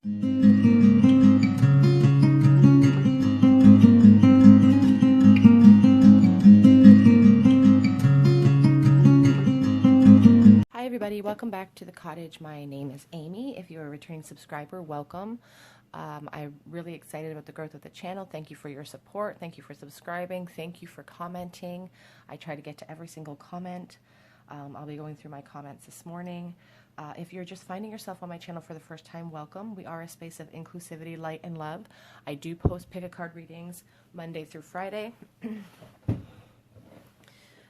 Hi everybody, welcome back to the cottage. My name is Amy. If you're a returning subscriber, welcome. I'm really excited about the growth of the channel. Thank you for your support. Thank you for subscribing. Thank you for commenting. I try to get to every single comment. I'll be going through my comments this morning. If you're just finding yourself on my channel for the first time, welcome. We are a space of inclusivity, light, and love. I do post pick-a-card readings Monday through Friday.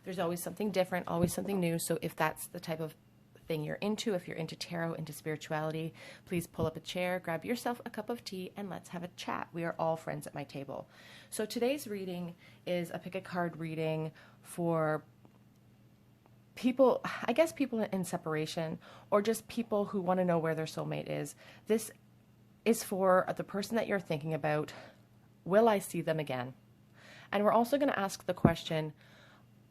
There's always something different, always something new. So if that's the type of thing you're into, if you're into tarot, into spirituality, please pull up a chair, grab yourself a cup of tea, and let's have a chat. We are all friends at my table. So today's reading is a pick-a-card reading for people, I guess people in separation, or just people who want to know where their soulmate is. This is for the person that you're thinking about. Will I see them again? And we're also going to ask the question,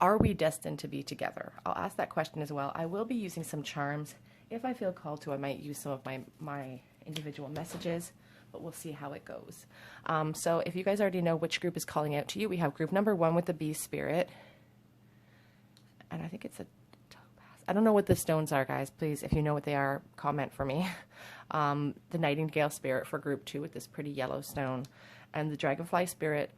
are we destined to be together? I'll ask that question as well. I will be using some charms. If I feel called to, I might use some of my individual messages, but we'll see how it goes. So if you guys already know which group is calling out to you, we have group number 1 with the bee spirit. And I think it's a topaz. I don't know what the stones are, guys. Please, if you know what they are, comment for me. The nightingale spirit for group 2 with this pretty yellow stone. And the dragonfly spirit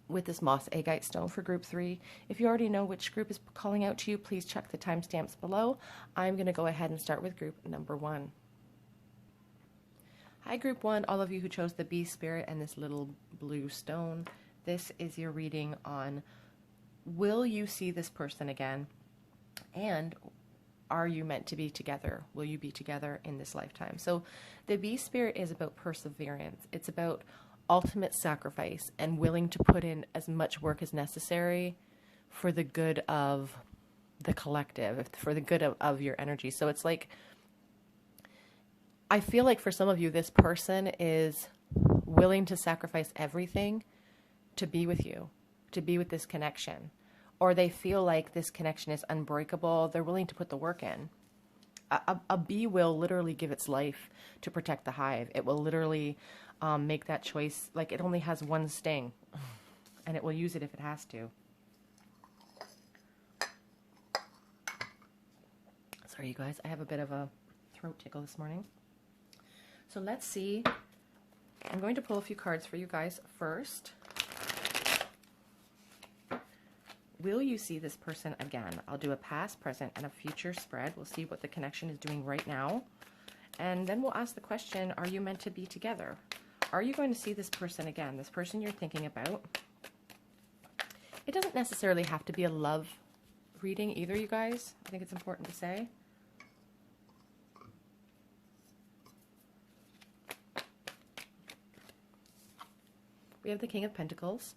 with this moss agate stone for group 3. If you already know which group is calling out to you, please check the timestamps below. I'm going to go ahead and start with group number 1. Hi group 1, all of you who chose the bee spirit and this little blue stone. This is your reading on, will you see this person again? And are you meant to be together? Will you be together in this lifetime? So the bee spirit is about perseverance. It's about ultimate sacrifice and willing to put in as much work as necessary for the good of the collective, for the good of your energy. So it's like, I feel like for some of you, this person is willing to sacrifice everything to be with you, to be with this connection, or they feel like this connection is unbreakable. They're willing to put the work in. A bee will literally give its life to protect the hive. It will literally make that choice. Like, it only has one sting, and it will use it if it has to. Sorry, you guys. I have a bit of a throat tickle this morning. So let's see. I'm going to pull a few cards for you guys first. Will you see this person again? I'll do a past, present, and a future spread. We'll see what the connection is doing right now. And then we'll ask the question, are you meant to be together? Are you going to see this person again? This person you're thinking about. It doesn't necessarily have to be a love reading either, you guys. I think it's important to say. We have the King of Pentacles.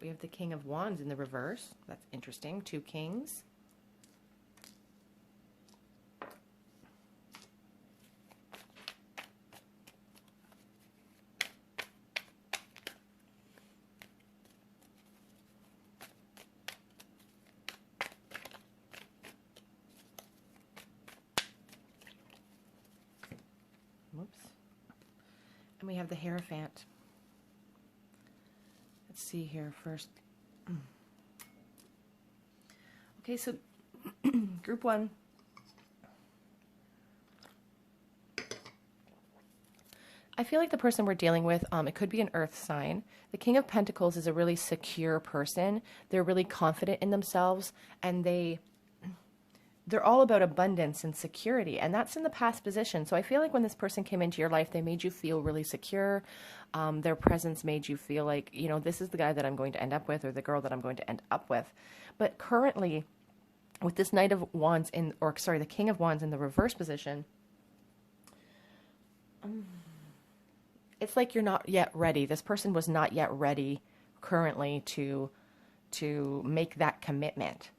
We have the King of Wands in the reverse. That's interesting. 2 kings. Whoops. And we have the Hierophant. Let's see here first. Okay, so group 1. I feel like the person we're dealing with, it could be an earth sign. The King of Pentacles is a really secure person. They're really confident in themselves, and they're all about abundance and security, and that's in the past position. So I feel like when this person came into your life, they made you feel really secure. Their presence made you feel like, you know, this is the guy that I'm going to end up with, or the girl that I'm going to end up with. But currently, with this Knight of Wands the King of Wands in the reverse position, it's like you're not yet ready. This person was not yet ready currently to make that commitment.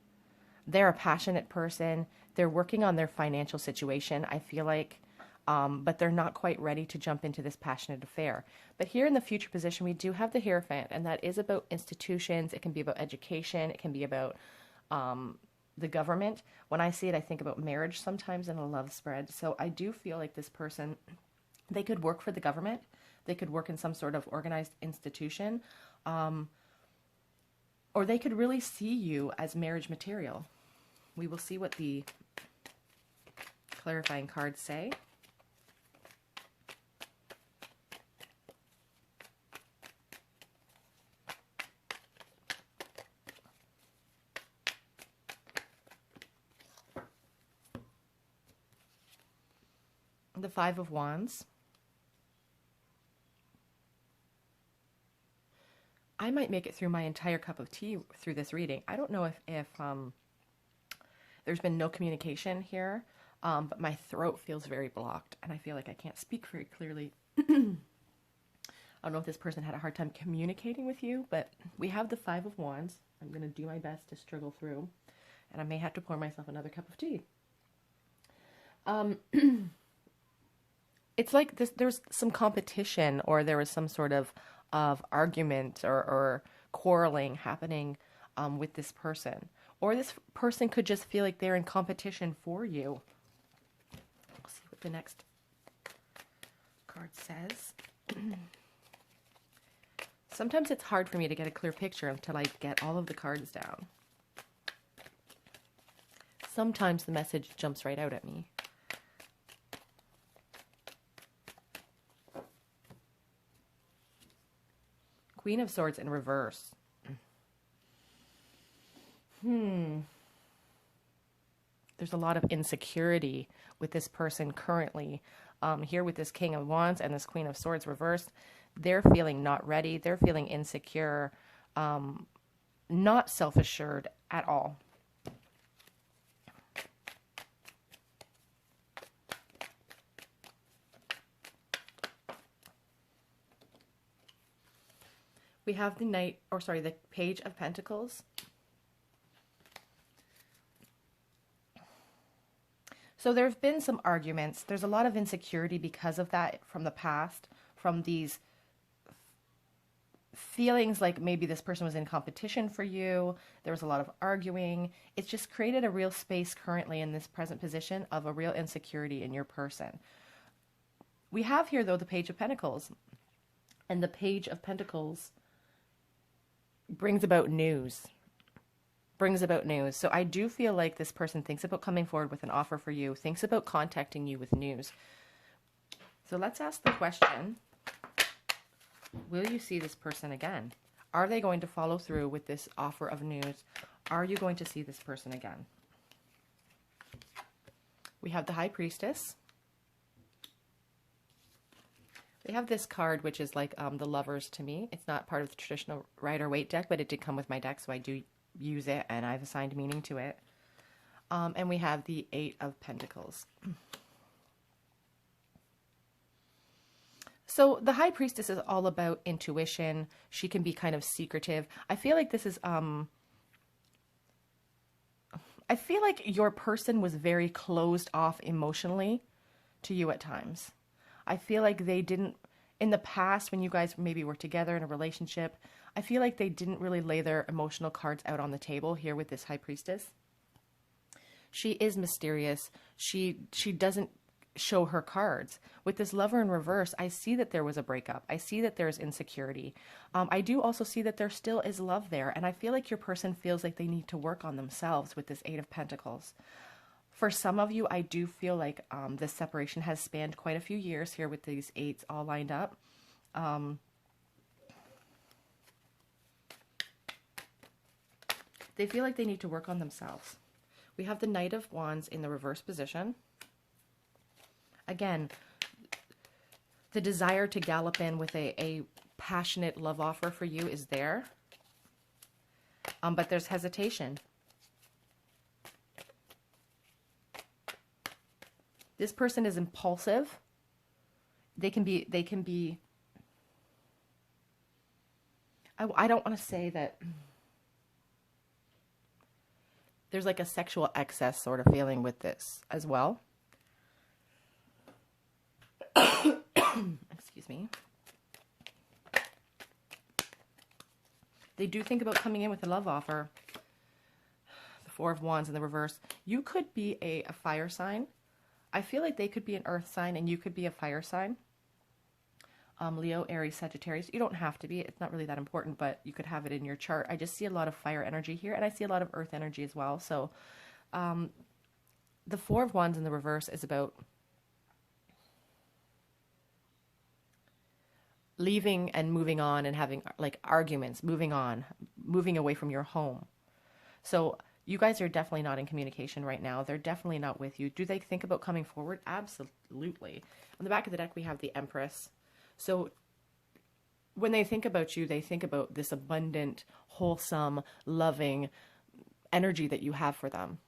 They're a passionate person. They're working on their financial situation. I feel like but they're not quite ready to jump into this passionate affair. But here in the future position, we do have the Hierophant, and that is about institutions. It can be about education. It can be about the government. When I see it, I think about marriage sometimes in a love spread. So I do feel like this person, they could work for the government. They could work in some sort of organized institution, or they could really see you as marriage material. We will see what the clarifying cards say. The Five of Wands. I might make it through my entire cup of tea through this reading. I don't know if there's been no communication here, but my throat feels very blocked, and I feel like I can't speak very clearly. I don't know if this person had a hard time communicating with you, but we have the Five of Wands. I'm going to do my best to struggle through, and I may have to pour myself another cup of tea. It's like this, there's some competition, or there was some sort of argument or quarreling happening with this person. Or this person could just feel like they're in competition for you. We'll see what the next card says. Sometimes it's hard for me to get a clear picture until I get all of the cards down. Sometimes the message jumps right out at me. Queen of Swords in reverse. There's a lot of insecurity with this person currently. Here with this King of Wands and this Queen of Swords reversed, they're feeling not ready. They're feeling insecure, not self-assured at all. We have the the Page of Pentacles. So there have been some arguments. There's a lot of insecurity because of that from the past, from these feelings like maybe this person was in competition for you. There was a lot of arguing. It's just created a real space currently in this present position of a real insecurity in your person. We have here, though, the Page of Pentacles. And the Page of Pentacles brings about news. So I do feel like this person thinks about coming forward with an offer for you, thinks about contacting you with news. So let's ask the question, will you see this person again? Are they going to follow through with this offer of news? Are you going to see this person again? We have the High Priestess. We have this card, which is like the Lovers to me. It's not part of the traditional Rider-Waite deck, but it did come with my deck, so I do use it, and I've assigned meaning to it. And we have the Eight of Pentacles. So the High Priestess is all about intuition. She can be kind of secretive. I feel like this is... I feel like your person was very closed off emotionally to you at times. I feel like they didn't, in the past when you guys maybe were together in a relationship, I feel like they didn't really lay their emotional cards out on the table here with this High Priestess. She is mysterious. She doesn't show her cards. With this Lover in reverse, I see that there was a breakup. I see that there's insecurity. I do also see that there still is love there, and I feel like your person feels like they need to work on themselves with this Eight of Pentacles. For some of you, I do feel like this separation has spanned quite a few years here with these eights all lined up. They feel like they need to work on themselves. We have the Knight of Wands in the reverse position. Again, the desire to gallop in with a passionate love offer for you is there. But there's hesitation. This person is impulsive. They can be, I don't want to say that there's like a sexual excess sort of feeling with this as well. me. They do think about coming in with a love offer. The Four of Wands in the reverse. You could be a fire sign. I feel like they could be an earth sign and you could be a fire sign. Leo, Aries, Sagittarius. You don't have to be. It's not really that important, but you could have it in your chart. I just see a lot of fire energy here, and I see a lot of earth energy as well. So the Four of Wands in the reverse is about leaving and moving on and having like arguments, moving on, moving away from your home. So you guys are definitely not in communication right now. They're definitely not with you. Do they think about coming forward? Absolutely. On the back of the deck, we have the Empress. So when they think about you, they think about this abundant, wholesome, loving energy that you have for them.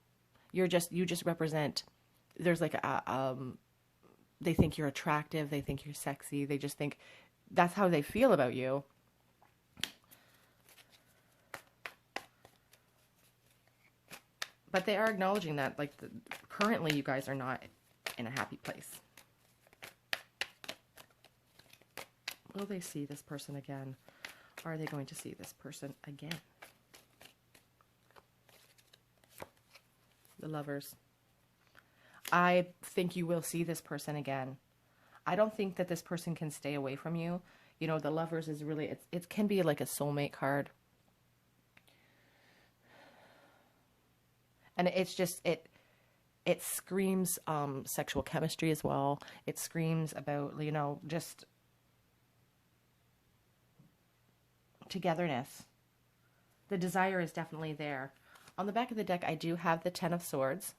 You just represent, there's like they think you're attractive. They think you're sexy. They just think that's how they feel about you. But they are acknowledging that, like, currently you guys are not in a happy place. Will they see this person again? Are they going to see this person again? The Lovers. I think you will see this person again. I don't think that this person can stay away from you. You know, the Lovers is really, it can be like a soulmate card. And it's just, it screams sexual chemistry as well. It screams about, you know, just togetherness. The desire is definitely there. On the back of the deck, I do have the Ten of Swords.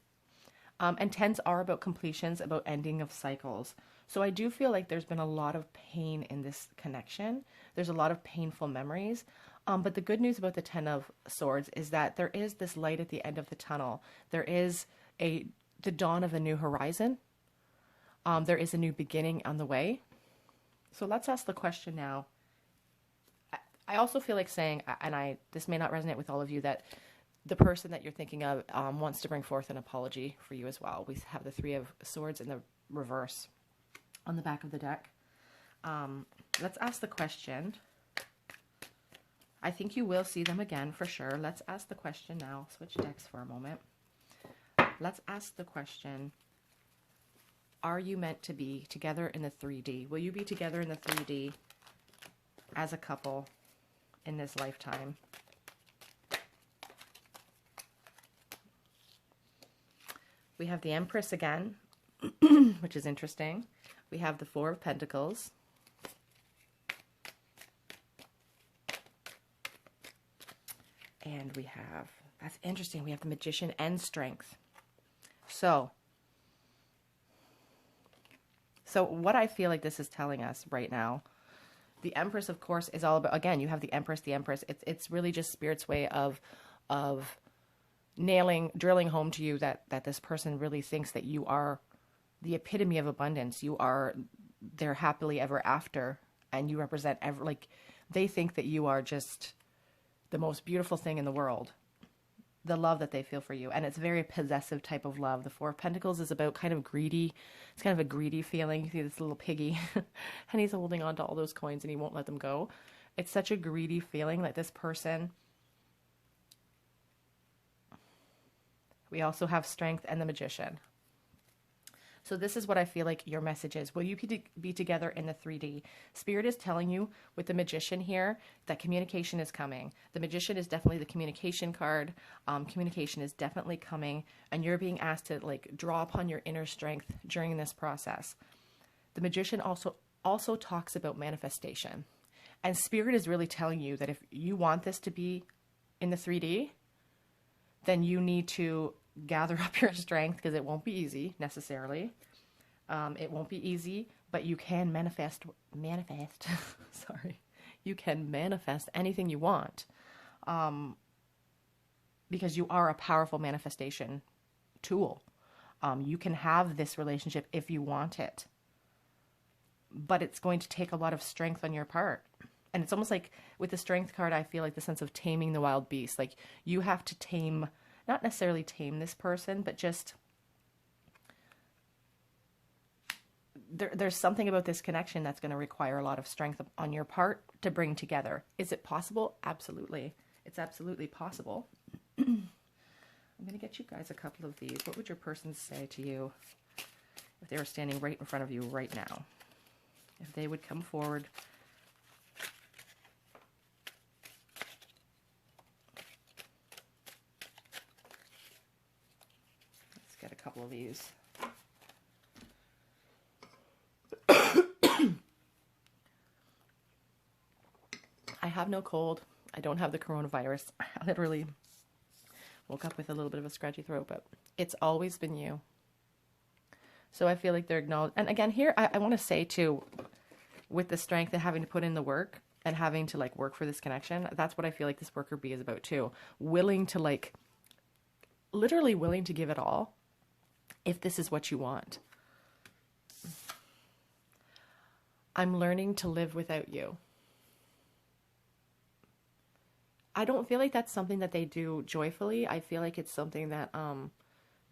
And tens are about completions, about ending of cycles. So I do feel like there's been a lot of pain in this connection. There's a lot of painful memories. But the good news about the Ten of Swords is that there is this light at the end of the tunnel. There is the dawn of a new horizon. There is a new beginning on the way. So let's ask the question now. I also feel like saying, and this may not resonate with all of you, that the person that you're thinking of wants to bring forth an apology for you as well. We have the Three of Swords in the reverse on the back of the deck. Let's ask the question. I think you will see them again for sure. Let's ask the question now. Switch decks for a moment. Let's ask the question. Are you meant to be together in the 3D? Will you be together in the 3D as a couple in this lifetime? We have the Empress again, which is interesting. We have the Four of Pentacles. And we have, that's interesting, we have the Magician and Strength. So what I feel like this is telling us right now, the Empress, of course, is all about, again, you have the Empress, It's really just Spirit's way of drilling home to you that this person really thinks that you are the epitome of abundance. You are their happily ever after, and you represent they think that you are just the most beautiful thing in the world. The love that they feel for you, and it's a very possessive type of love. The Four of Pentacles is about kind of greedy. It's kind of a greedy feeling. You see this little piggy, and he's holding on to all those coins, and he won't let them go. It's such a greedy feeling that this person. We also have Strength and the Magician. So this is what I feel like your message is. Will you be together in the 3D? Spirit is telling you with the Magician here that communication is coming. The Magician is definitely the communication card. Communication is definitely coming, and you're being asked to draw upon your inner strength during this process. The Magician also talks about manifestation. And Spirit is really telling you that if you want this to be in the 3D, then you need to gather up your strength, because it won't be easy necessarily. It won't be easy, but you can manifest. Sorry. You can manifest anything you want, because you are a powerful manifestation tool. You can have this relationship if you want it, but it's going to take a lot of strength on your part. And it's almost like with the Strength card, I feel like the sense of taming the wild beast. Like you have to tame, not necessarily tame this person, but just there's something about this connection that's going to require a lot of strength on your part to bring together. Is it possible? Absolutely. It's absolutely possible. I'm going to get you guys a couple of these. What would your person say to you if they were standing right in front of you right now? If they would come forward. Let's get a couple of these. I have no cold. I don't have the coronavirus. I literally woke up with a little bit of a scratchy throat, but it's always been you. So I feel like they're acknowledged. And again, here, I want to say too, with the strength and having to put in the work and having to like work for this connection, that's what I feel like this worker bee is about too. Willing to like, literally willing to give it all if this is what you want. I'm learning to live without you. I don't feel like that's something that they do joyfully. I feel like it's something that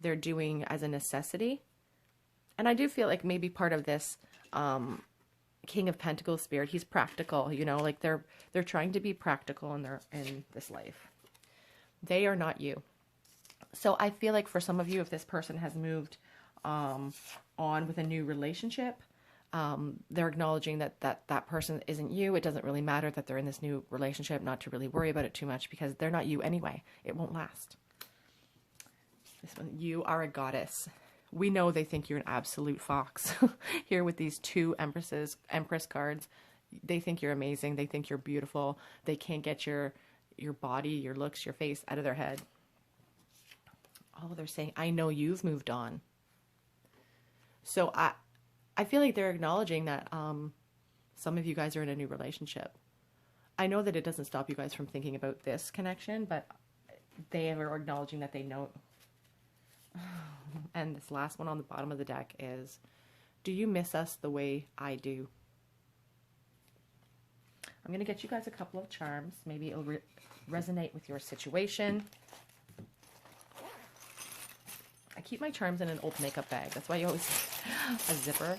they're doing as a necessity. And I do feel like maybe part of this King of Pentacles spirit, he's practical, you know, like they're trying to be practical in this life. They are not you. So I feel like for some of you, if this person has moved on with a new relationship, they're acknowledging that person isn't you. It doesn't really matter that they're in this new relationship, not to really worry about it too much because they're not you anyway. It won't last. This one, you are a goddess. We know they think you're an absolute fox. Here with these two Empress cards, they think you're amazing. They think you're beautiful. They can't get your body, your looks, your face out of their head. Oh, they're saying, I know you've moved on. So I feel like they're acknowledging that some of you guys are in a new relationship. I know that it doesn't stop you guys from thinking about this connection, but they are acknowledging that they know. And this last one on the bottom of the deck is, do you miss us the way I do? I'm going to get you guys a couple of charms. Maybe it'll resonate with your situation. I keep my charms in an old makeup bag. That's why you always a zipper.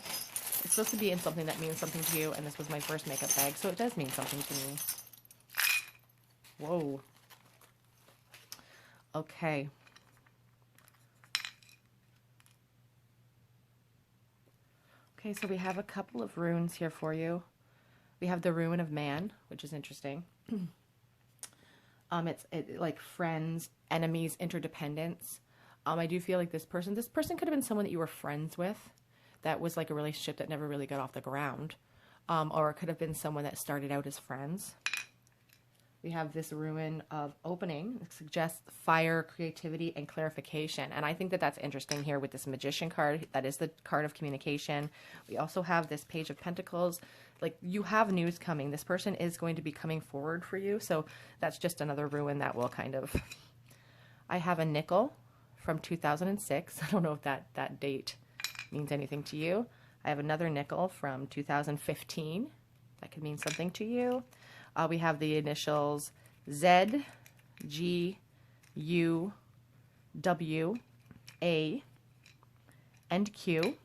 It's supposed to be in something that means something to you, and this was my first makeup bag, so it does mean something to me. Whoa. Okay. Okay, so we have a couple of runes here for you. We have the Ruin of Man, which is interesting. It's like friends, enemies, interdependence. I do feel like this person could have been someone that you were friends with. That was like a relationship that never really got off the ground. Or it could have been someone that started out as friends. We have this Ruin of Opening. It suggests fire, creativity, and clarification. And I think that that's interesting here with this Magician card. That is the card of communication. We also have this Page of Pentacles. Like, you have news coming. This person is going to be coming forward for you. So that's just another ruin that will kind of... I have a nickel from 2006. I don't know if that date means anything to you. I have another nickel from 2015. That could mean something to you. We have the initials Z, G, U, W, A, and Q.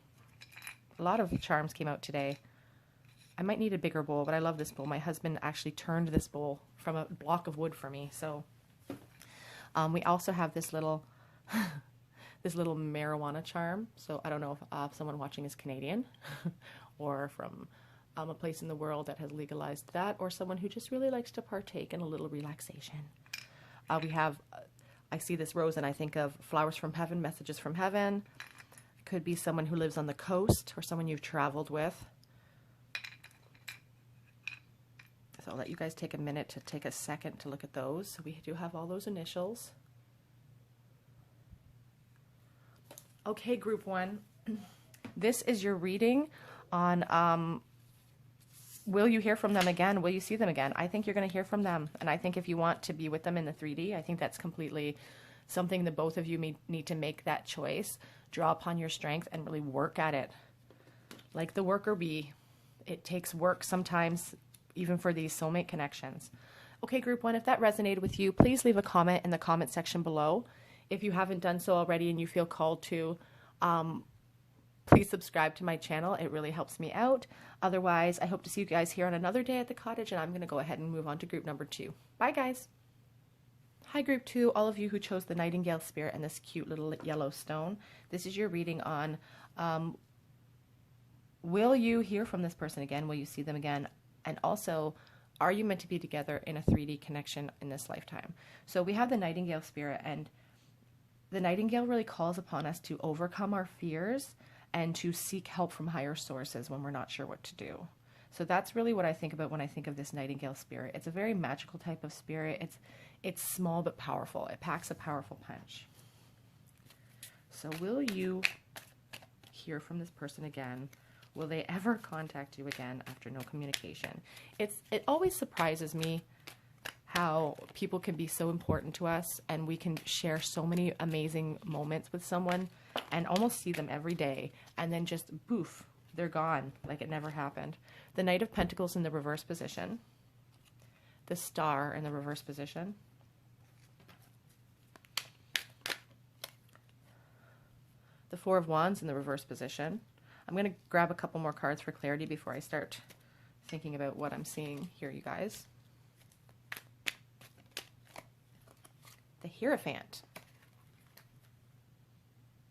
A lot of charms came out today. I might need a bigger bowl, but I love this bowl. My husband actually turned this bowl from a block of wood for me. So we also have this little this little marijuana charm. So I don't know if someone watching is Canadian or from a place in the world that has legalized that, or someone who just really likes to partake in a little relaxation. We have, I see this rose and I think of flowers from heaven, messages from heaven. Could be someone who lives on the coast or someone you've traveled with. So I'll let you guys take a minute to take a second to look at those. So we do have all those initials. Okay, group one. This is your reading on will you hear from them again? Will you see them again? I think you're going to hear from them. And I think if you want to be with them in the 3D, I think that's completely something that both of you need to make that choice. Draw upon your strength and really work at it. Like the worker bee, it takes work sometimes, even for these soulmate connections. Okay, group one, if that resonated with you, please leave a comment in the comment section below. If you haven't done so already and you feel called to Please subscribe to my channel. It really helps me out. Otherwise, I hope to see you guys here on another day at the cottage, and I'm going to go ahead and move on to group number 2. Bye, guys. Hi, group 2, all of you who chose the Nightingale Spirit and this cute little yellow stone. This is your reading on, will you hear from this person again? Will you see them again? And also, are you meant to be together in a 3D connection in this lifetime? So we have the Nightingale Spirit, and the Nightingale really calls upon us to overcome our fears and to seek help from higher sources when we're not sure what to do. So that's really what I think about when I think of this Nightingale Spirit. It's a very magical type of spirit. It's small but powerful. It packs a powerful punch. So will you hear from this person again? Will they ever contact you again after no communication? It always surprises me how people can be so important to us, and we can share so many amazing moments with someone and almost see them every day, and then just poof, they're gone like it never happened. The Knight of Pentacles in the reverse position, the Star in the reverse position, the Four of Wands in the reverse position. I'm going to grab a couple more cards for clarity before I start thinking about what I'm seeing here, you guys. The Hierophant.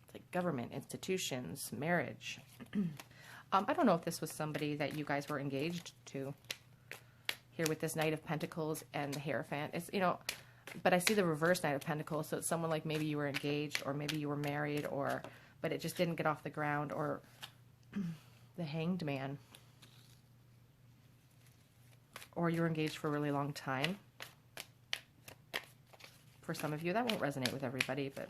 It's like government, institutions, marriage. I don't know if this was somebody that you guys were engaged to here with this Knight of Pentacles and the Hierophant. It's, you know, but I see the reverse Knight of Pentacles, so it's someone like maybe you were engaged or maybe you were married, or but it just didn't get off the ground, or the Hanged Man. Or you were engaged for a really long time. For some of you, that won't resonate with everybody, but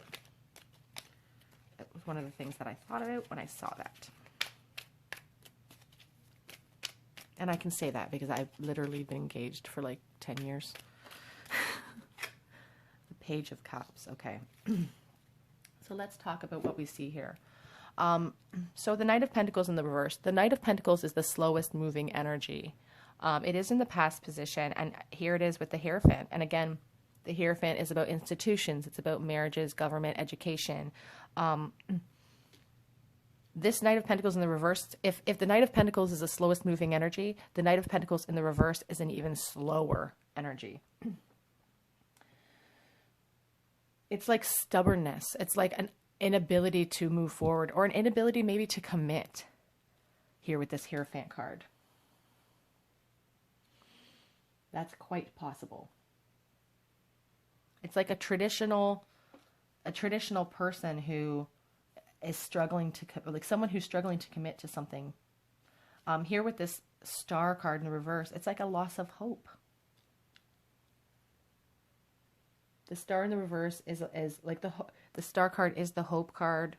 it was one of the things that I thought about when I saw that. And I can say that because I've literally been engaged for like 10 years. The Page of Cups. Okay. So let's talk about what we see here. So the Knight of Pentacles in the reverse. The Knight of Pentacles is the slowest moving energy. It is in the past position, and here it is with the Hierophant. And again, the Hierophant is about institutions. It's about marriages, government, education. This Knight of Pentacles in the reverse, if the Knight of Pentacles is the slowest moving energy, the Knight of Pentacles in the reverse is an even slower energy. It's like stubbornness. It's like an inability to move forward, or an inability maybe to commit here with this Hierophant card. That's quite possible. It's like a traditional person who is struggling to, like someone who's struggling to commit to something. Here with this Star card in the reverse, it's like a loss of hope. The Star in the reverse is like the Star card is the hope card.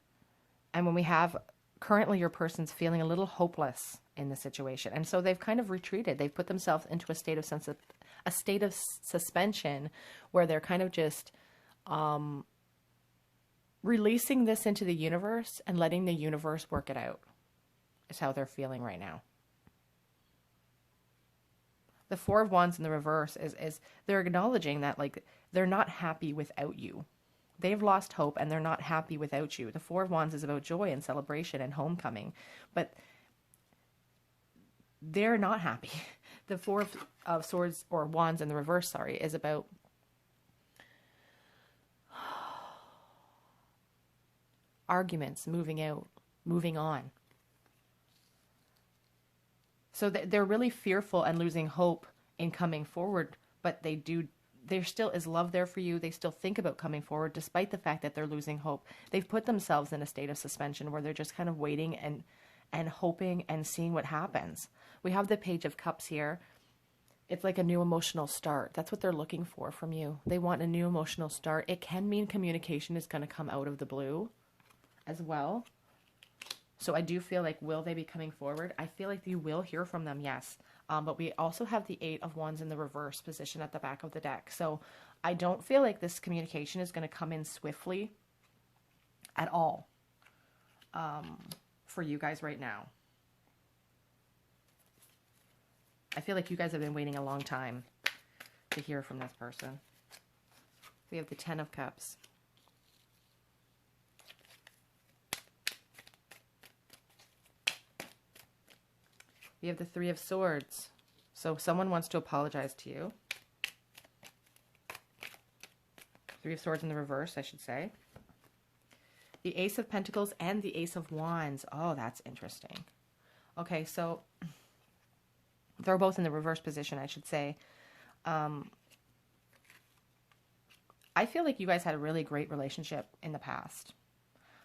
And when we have currently your person's feeling a little hopeless in the situation, and so they've kind of retreated. They've put themselves into a state of suspension where they're kind of just releasing this into the universe and letting the universe work it out is how they're feeling right now. The Four of Wands in the reverse is they're acknowledging that like they're not happy without you. They've lost hope and they're not happy without you. The Four of Wands is about joy and celebration and homecoming, but they're not happy. The Four of Swords, or Wands in the reverse, sorry, is about arguments, moving out, moving on. So they're really fearful and losing hope in coming forward, but there still is love there for you. They still think about coming forward despite the fact that they're losing hope. They've put themselves in a state of suspension where they're just kind of waiting and hoping and seeing what happens. We have the Page of Cups here. It's like a new emotional start. That's what they're looking for from you. They want a new emotional start. It can mean communication is going to come out of the blue as well. So I do feel like, will they be coming forward? I feel like you will hear from them, yes. But we also have the Eight of Wands in the reverse position at the back of the deck. So I don't feel like this communication is going to come in swiftly at all for you guys right now. I feel like you guys have been waiting a long time to hear from this person. We have the Ten of Cups. We have the Three of Swords. So someone wants to apologize to you. Three of Swords in the reverse, I should say. The Ace of Pentacles and the Ace of Wands. Oh, that's interesting. Okay, so they're both in the reverse position, I should say. I feel like you guys had a really great relationship in the past.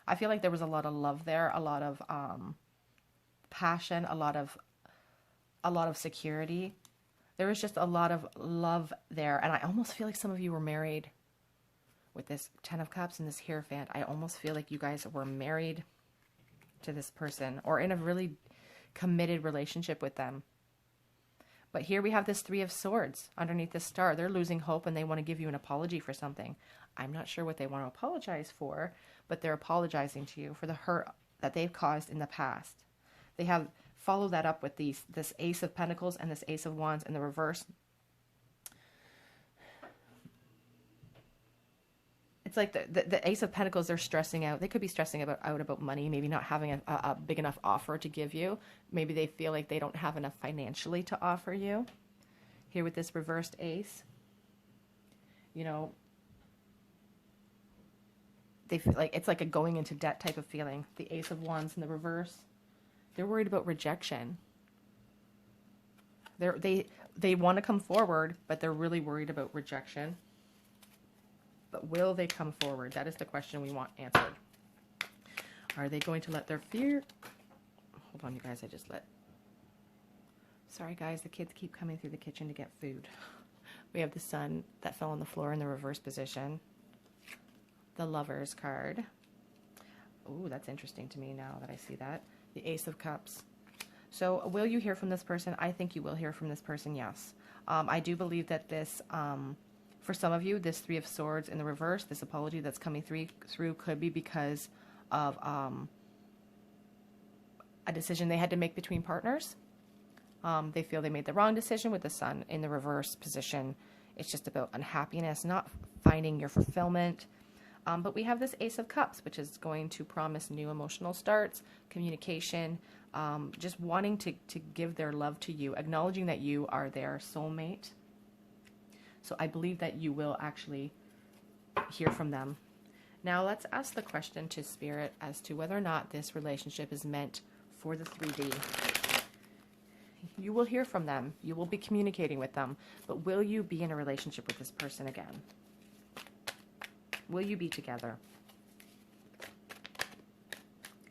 I feel like there was a lot of love there, a lot of passion, a lot of security. There was just a lot of love there, and I almost feel like some of you were married. With this Ten of Cups and this Hierophant, I almost feel like you guys were married to this person or in a really committed relationship with them. But here we have this Three of Swords underneath the star. They're losing hope and they want to give you an apology for something. I'm not sure what they want to apologize for, but they're apologizing to you for the hurt that they've caused in the past. They have followed that up with this Ace of Pentacles and this Ace of Wands in the reverse. It's like the Ace of Pentacles, they're stressing out. They could be stressing out about money, maybe not having a big enough offer to give you. Maybe they feel like they don't have enough financially to offer you. Here with this reversed ace, you know, they feel like it's like a going into debt type of feeling. The Ace of Wands in the reverse, they're worried about rejection. They want to come forward, but they're really worried about rejection. But will they come forward? That is the question we want answered. Are they going to let their fear... Hold on, you guys. Sorry, guys. The kids keep coming through the kitchen to get food. We have the Sun that fell on the floor in the reverse position. The Lovers card. Ooh, that's interesting to me now that I see that. The Ace of Cups. So will you hear from this person? I think you will hear from this person, yes. I do believe that this... for some of you, this Three of Swords in the reverse, this apology that's coming through could be because of a decision they had to make between partners. They feel they made the wrong decision with the Sun in the reverse position. It's just about unhappiness, not finding your fulfillment. But we have this Ace of Cups, which is going to promise new emotional starts, communication, just wanting to give their love to you, acknowledging that you are their soulmate. So I believe that you will actually hear from them. Now let's ask the question to Spirit as to whether or not this relationship is meant for the 3D. You will hear from them. You will be communicating with them. But will you be in a relationship with this person again? Will you be together?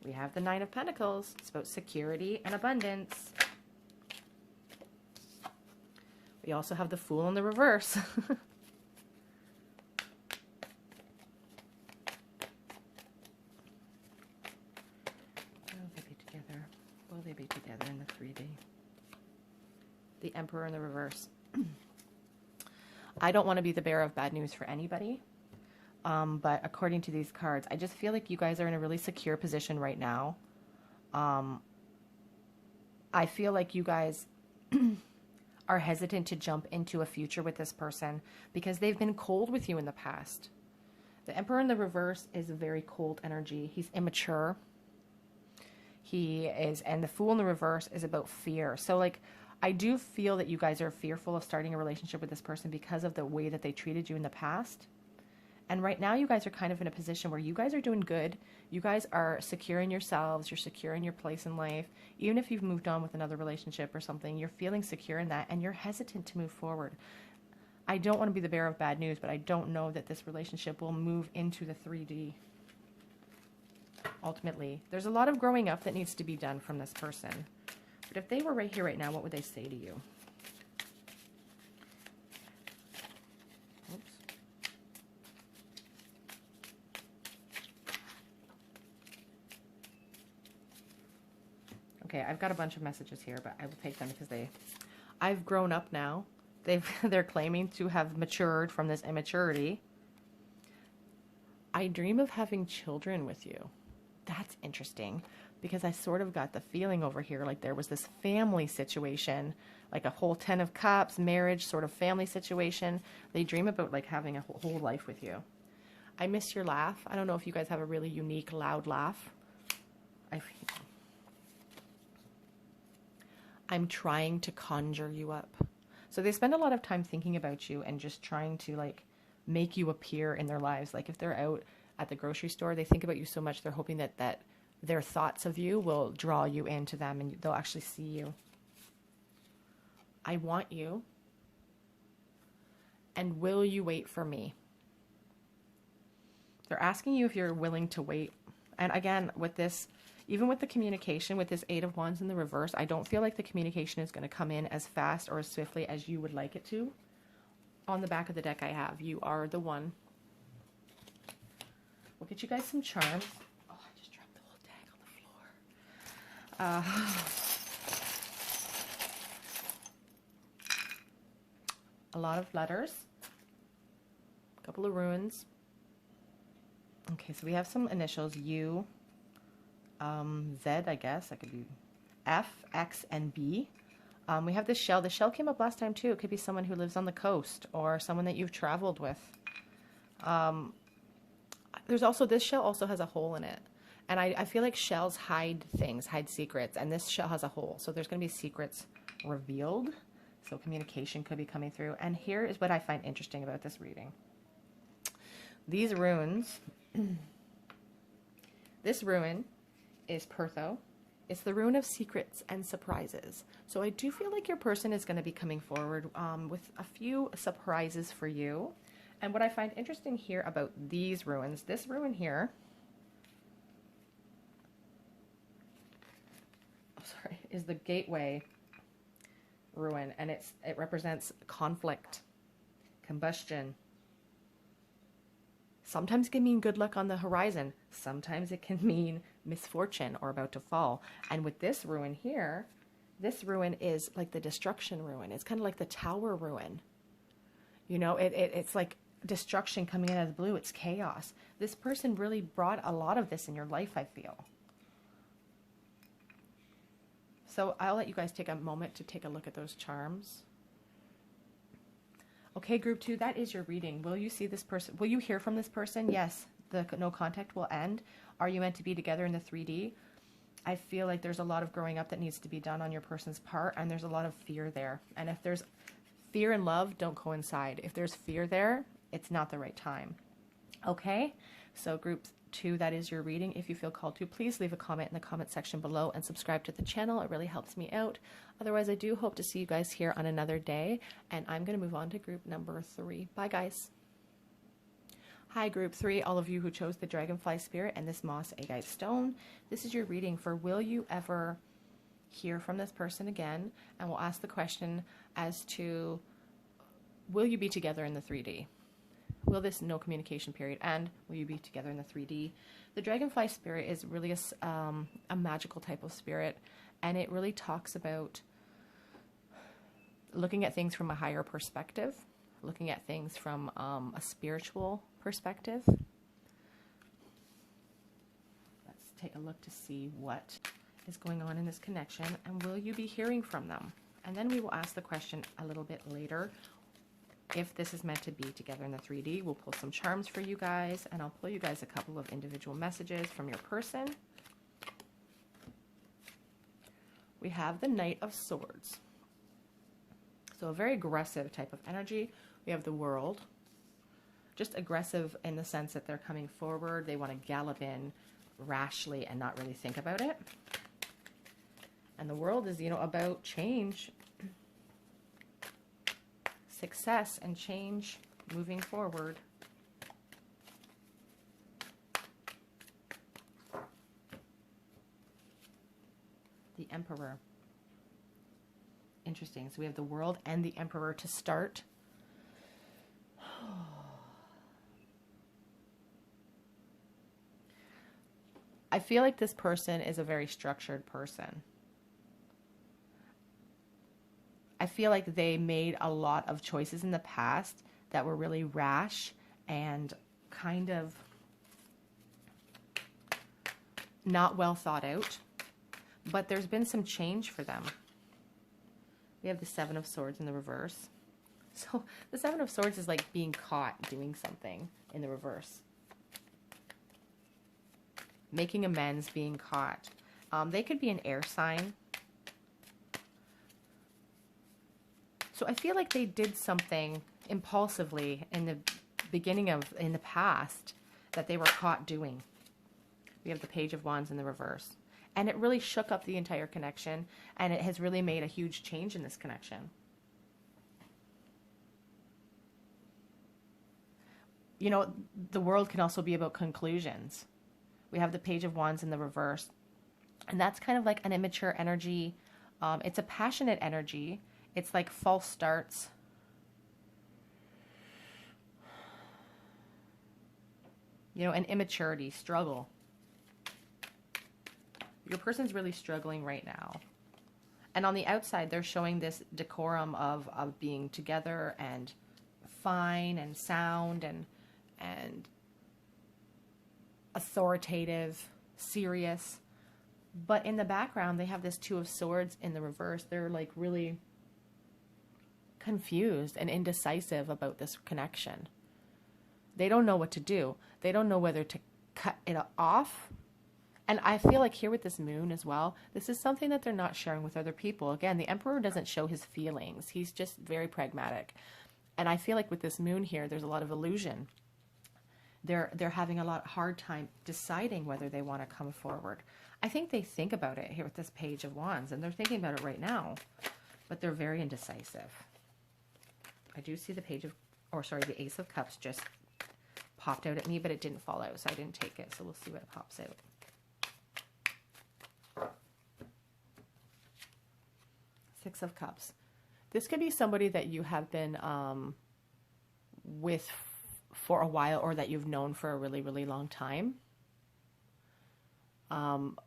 We have the Nine of Pentacles. It's about security and abundance. We also have the Fool in the reverse. Will they be together? Will they be together in the 3D? The Emperor in the reverse. I don't want to be the bearer of bad news for anybody. But according to these cards, I just feel like you guys are in a really secure position right now. I feel like you guys... are hesitant to jump into a future with this person because they've been cold with you in the past. The Emperor in the reverse is a very cold energy. He's immature. And the Fool in the reverse is about fear. So like, I do feel that you guys are fearful of starting a relationship with this person because of the way that they treated you in the past. And right now you guys are kind of in a position where you guys are doing good. You guys are secure in yourselves. You're secure in your place in life. Even if you've moved on with another relationship or something, you're feeling secure in that and you're hesitant to move forward. I don't want to be the bearer of bad news, but I don't know that this relationship will move into the 3D. Ultimately, there's a lot of growing up that needs to be done from this person. But if they were right here right now, what would they say to you? Okay, I've got a bunch of messages here, but I will take them because I've grown up now. They're claiming to have matured from this immaturity. I dream of having children with you. That's interesting because I sort of got the feeling over here like there was this family situation, like a whole 10 of Cups, marriage, sort of family situation. They dream about like having a whole life with you. I miss your laugh. I don't know if you guys have a really unique, loud laugh. I'm trying to conjure you up. So they spend a lot of time thinking about you and just trying to like make you appear in their lives. Like if they're out at the grocery store, they think about you so much, they're hoping that their thoughts of you will draw you into them and they'll actually see you. I want you. And will you wait for me? They're asking you if you're willing to wait. And again, with this, even with the communication, with this Eight of Wands in the reverse, I don't feel like the communication is going to come in as fast or as swiftly as you would like it to. On the back of the deck I have, you are the one. We'll get you guys some charms. Oh, I just dropped the whole deck on the floor. A lot of letters. A couple of runes. Okay, so we have some initials, U, Z, I guess. That could be F, X, and B. We have this shell. The shell came up last time too. It could be someone who lives on the coast or someone that you've traveled with. There's also, this shell also has a hole in it. And I feel like shells hide things, hide secrets. And this shell has a hole. So there's going to be secrets revealed. So communication could be coming through. And here is what I find interesting about this reading. These runes, this rune is Pertho. It's the rune of secrets and surprises. So I do feel like your person is going to be coming forward with a few surprises for you. And what I find interesting here about these runes, this rune here, is the gateway rune. And it represents conflict, combustion. Sometimes it can mean good luck on the horizon. Sometimes it can mean misfortune or about to fall. And with this rune here, this rune is like the destruction rune. It's kind of like the tower rune. You know, it's like destruction coming in as blue. It's chaos. This person really brought a lot of this in your life, I feel. So I'll let you guys take a moment to take a look at those charms. Okay, group 2, that is your reading. Will you see this person? Will you hear from this person? Yes, the no contact will end. Are you meant to be together in the 3D? I feel like there's a lot of growing up that needs to be done on your person's part, and there's a lot of fear there. And if there's fear and love, don't coincide. If there's fear there, it's not the right time. Okay, so group 2, that is your reading. If you feel called to, please leave a comment in the comment section below and subscribe to the channel. It really helps me out. Otherwise, I do hope to see you guys here on another day, and I'm going to move on to group number 3. Bye, guys. Hi, group 3, all of you who chose the Dragonfly Spirit and this Moss Agate Stone. This is your reading for will you ever hear from this person again? And we'll ask the question as to will you be together in the 3D? Will this no communication period end? Will you be together in the 3D? The Dragonfly Spirit is really a magical type of spirit, and it really talks about looking at things from a higher perspective, looking at things from a spiritual perspective. Let's take a look to see what is going on in this connection, and will you be hearing from them? And then we will ask the question a little bit later. If this is meant to be together in the 3D, we'll pull some charms for you guys, and I'll pull you guys a couple of individual messages from your person. We have the Knight of Swords. So a very aggressive type of energy. We have the World. Just aggressive in the sense that they're coming forward. They want to gallop in rashly and not really think about it. And the World is, you know, about change, success and change, moving forward. The Emperor. Interesting. So we have the World and the Emperor to start. I feel like this person is a very structured person. I feel like they made a lot of choices in the past that were really rash and kind of not well thought out, but there's been some change for them. We have the Seven of Swords in the reverse. So the Seven of Swords is like being caught doing something in the reverse. Making amends, being caught. They could be an air sign. So I feel like they did something impulsively in the in the past that they were caught doing. We have the Page of Wands in the reverse. And it really shook up the entire connection, and it has really made a huge change in this connection. You know, the world can also be about conclusions. We have the Page of Wands in the reverse, and that's kind of like an immature energy. It's a passionate energy. It's like false starts. You know, an immaturity, struggle. Your person's really struggling right now. And on the outside, they're showing this decorum of being together and fine and sound and authoritative, serious. But in the background, they have this Two of Swords in the reverse. They're like really confused and indecisive about this connection. They don't know what to do. They don't know whether to cut it off. And I feel like here with this moon as well, this is something that they're not sharing with other people. Again, the Emperor doesn't show his feelings. He's just very pragmatic. And I feel like with this moon here, there's a lot of illusion. They're having a hard time deciding whether they want to come forward. I think they think about it here with this Page of Wands, and they're thinking about it right now, but they're very indecisive. I do see the the Ace of Cups just popped out at me, but it didn't fall out, so I didn't take it. So we'll see what pops out. Six of Cups. This could be somebody that you have been with for a while, or that you've known for a really, really long time. Sorry.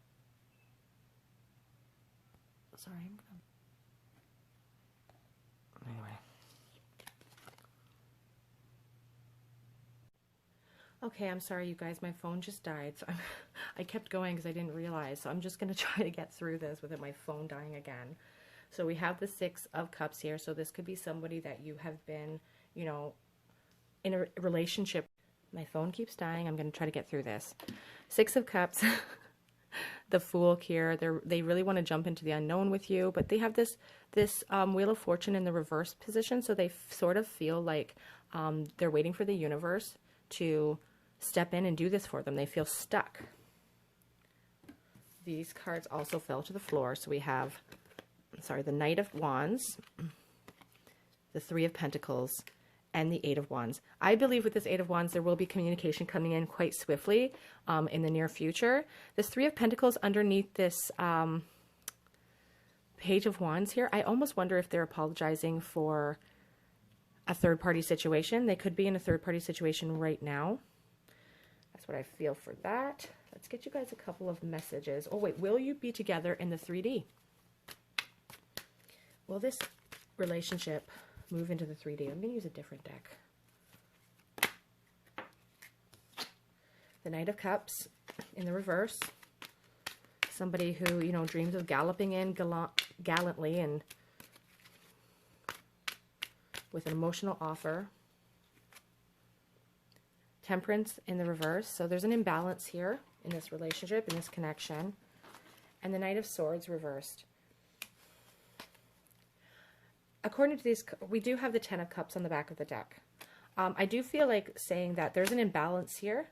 Anyway. Okay, I'm sorry, you guys. My phone just died, so I kept going because I didn't realize. So I'm just going to try to get through this without my phone dying again. So we have the Six of Cups here. So this could be somebody that you have been, you know, in a relationship. My phone keeps dying. I'm going to try to get through this. Six of Cups. The Fool here. They really want to jump into the unknown with you, but they have this Wheel of Fortune in the reverse position. So they sort of feel like they're waiting for the universe to step in and do this for them. They feel stuck. These cards also fell to the floor. So we have, the Knight of Wands, the Three of Pentacles, and the Eight of Wands. I believe with this Eight of Wands, there will be communication coming in quite swiftly in the near future. This Three of Pentacles underneath this Page of Wands here, I almost wonder if they're apologizing for a third-party situation. They could be in a third-party situation right now. That's what I feel for that. Let's get you guys a couple of messages. Oh, wait. Will you be together in the 3D? Will this relationship move into the 3D? I'm going to use a different deck. The Knight of Cups in the reverse. Somebody who, you know, dreams of galloping in gallantly and with an emotional offer. Temperance in the reverse. So there's an imbalance here in this relationship, in this connection. And the Knight of Swords reversed. According to these, we do have the Ten of Cups on the back of the deck. I do feel like saying that there's an imbalance here.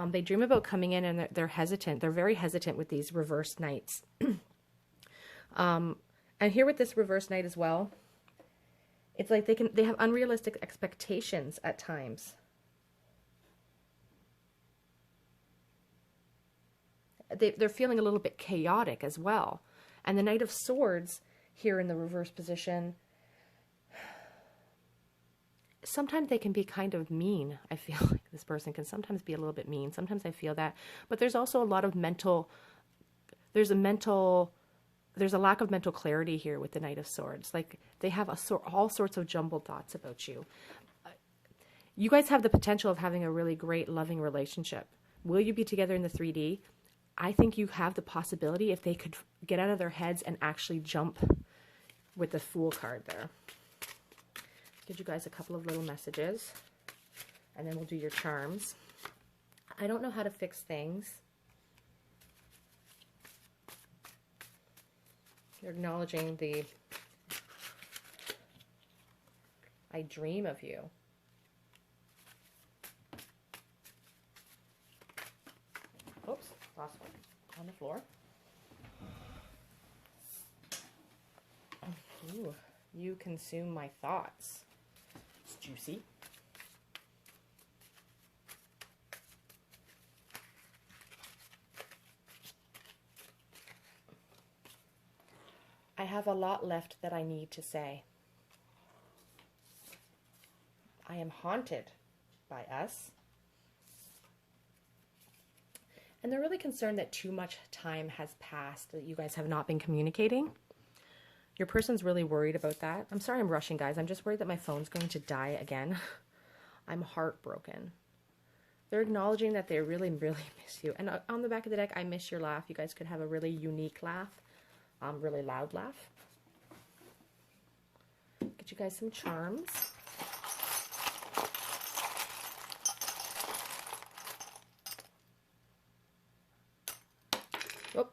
They dream about coming in and they're hesitant. They're very hesitant with these reverse knights. And here with this reverse knight as well, it's like they have unrealistic expectations at times. They're feeling a little bit chaotic as well. And the Knight of Swords here in the reverse position, sometimes they can be kind of mean. I feel like this person can sometimes be a little bit mean. Sometimes I feel that. But there's also a lot of there's a lack of mental clarity here with the Knight of Swords. Like they have all sorts of jumbled thoughts about you. You guys have the potential of having a really great, loving relationship. Will you be together in the 3D? I think you have the possibility if they could get out of their heads and actually jump with the Fool card there. Give you guys a couple of little messages, and then we'll do your charms. I don't know how to fix things. You're acknowledging the I dream of you. Oops, lost one on the floor. Ooh, you consume my thoughts. It's juicy. I have a lot left that I need to say. I am haunted by us. And they're really concerned that too much time has passed, that you guys have not been communicating. Your person's really worried about that. I'm sorry I'm rushing, guys. I'm just worried that my phone's going to die again. I'm heartbroken. They're acknowledging that they really, really miss you. And on the back of the deck, I miss your laugh. You guys could have a really unique laugh. Really loud laugh. Get you guys some charms. Oh,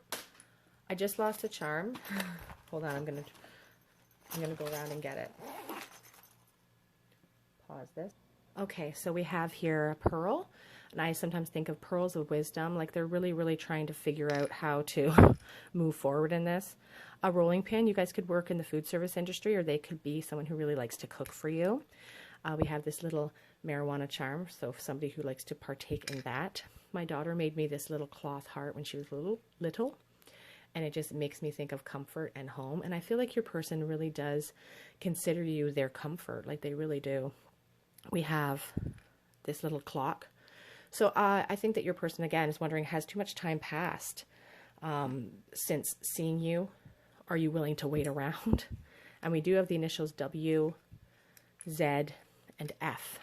I just lost a charm. Hold on, I'm gonna go around and get it. Pause this. Okay, so we have here a pearl, and I sometimes think of pearls of wisdom, like they're really, really trying to figure out how to move forward in this. A rolling pin, you guys could work in the food service industry, or they could be someone who really likes to cook for you. We have this little marijuana charm, so somebody who likes to partake in that. My daughter made me this little cloth heart when she was little, and it just makes me think of comfort and home. And I feel like your person really does consider you their comfort, like they really do. We have this little clock. So I think that your person, again, is wondering, has too much time passed since seeing you? Are you willing to wait around? And we do have the initials W, Z, and F.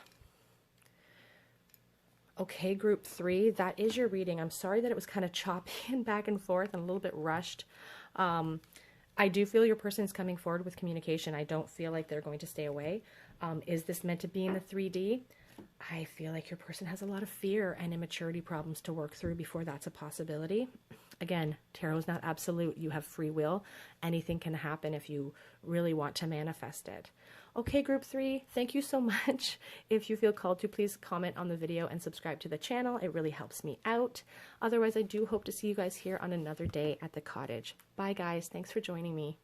Okay, group 3, that is your reading. I'm sorry that it was kind of choppy and back and forth and a little bit rushed. I do feel your person is coming forward with communication. I don't feel like they're going to stay away. Is this meant to be in the 3D? I feel like your person has a lot of fear and immaturity problems to work through before that's a possibility. Again, tarot is not absolute. You have free will. Anything can happen if you really want to manifest it. Okay, group 3, thank you so much. If you feel called to, please comment on the video and subscribe to the channel. It really helps me out. Otherwise, I do hope to see you guys here on another day at the cottage. Bye, guys. Thanks for joining me.